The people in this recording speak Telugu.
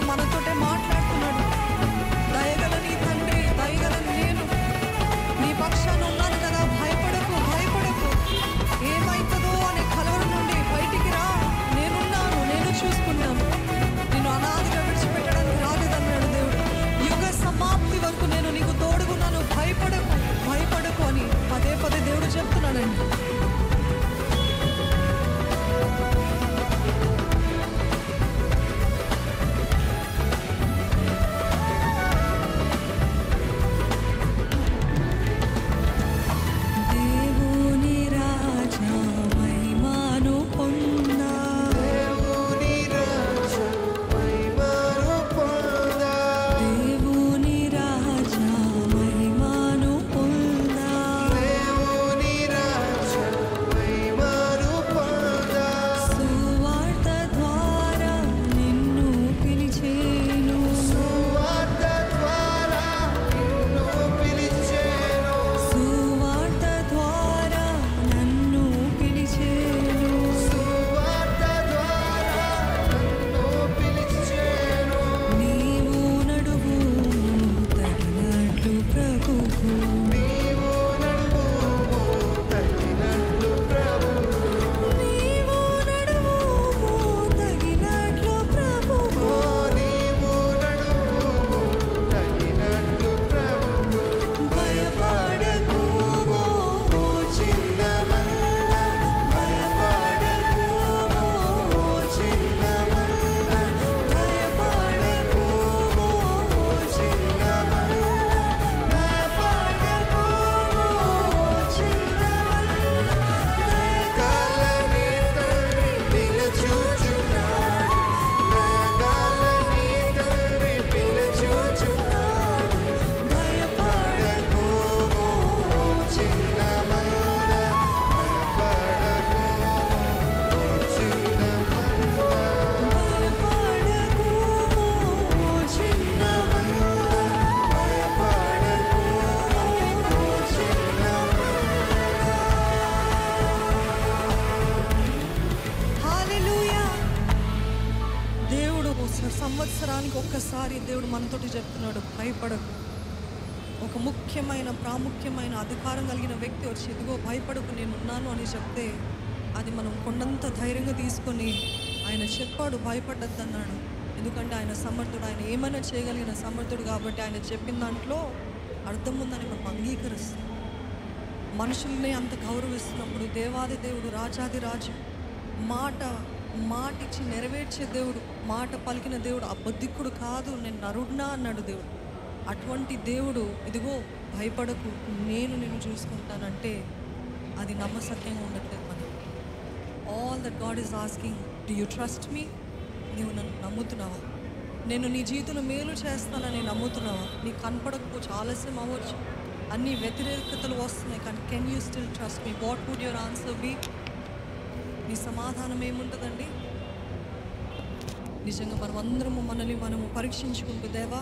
మనతోటే మాట్లాడుతున్నాడు. దయగల నీ తండ్రి, దయగల నేను నీ పక్షాన ఉన్నాను కదా, భయపడకు, భయపడకు, ఏమైతుందో అనే కలవరం నుండి బయటికి రా, నేనున్నాను, నేను చూసుకున్నాను, నేను అనాథగా విడిచిపెట్టడానికి రాలేదన్నాడు దేవుడు. యుగ సమాప్తి వరకు నేను నీకు తోడుగున్నాను, భయపడకు, భయపడకు అని పదే పదే దేవుడు చెప్తున్నాడండి. సంవత్సరానికి ఒక్కసారి దేవుడు మనతోటి చెప్తున్నాడు, భయపడకు. ఒక ముఖ్యమైన ప్రాముఖ్యమైన అధికారం కలిగిన వ్యక్తి వచ్చి ఇదిగో భయపడకు నేనున్నాను అని చెప్తే అది మనం కొండంత ధైర్యంగా తీసుకొని ఆయన చెప్పాడు భయపడ్డద్దు అన్నాడు. ఎందుకంటే ఆయన సమర్థుడు, ఆయన ఏమైనా చేయగలిగిన సమర్థుడు కాబట్టి ఆయన చెప్పిన దాంట్లో అర్థం ఉందని మనం అంగీకరిస్తాం. మనుషుల్ని అంత గౌరవిస్తున్నప్పుడు దేవాది దేవుడు, రాజాది రాజు, మాటిచ్చి నెరవేర్చే దేవుడు, మాట పలికిన దేవుడు, అబద్ధికుడు కాదు, నేను నరుడ్నా అన్నాడు దేవుడు. అటువంటి దేవుడు ఇదిగో భయపడకు నేను చూసుకుంటానంటే అది నమ్మసక్యంగా ఉండట్లేదు మనకి. All that God is asking, do you trust me? నువ్వు నన్ను నమ్ముతున్నావా? నేను నీ జీవితంలో మేలు చేస్తానని నమ్ముతున్నావా? నీకు కనపడకపోవచ్చు, ఆలస్యం అవ్వచ్చు, అన్ని వ్యతిరేకతలు వస్తున్నాయి, కానీ can you still trust me? What would your answer be? నీ సమాధానం ఏముంటుందండి? నిజంగా మనమందరము మనల్ని మనము పరీక్షించుకుంటూ, దేవా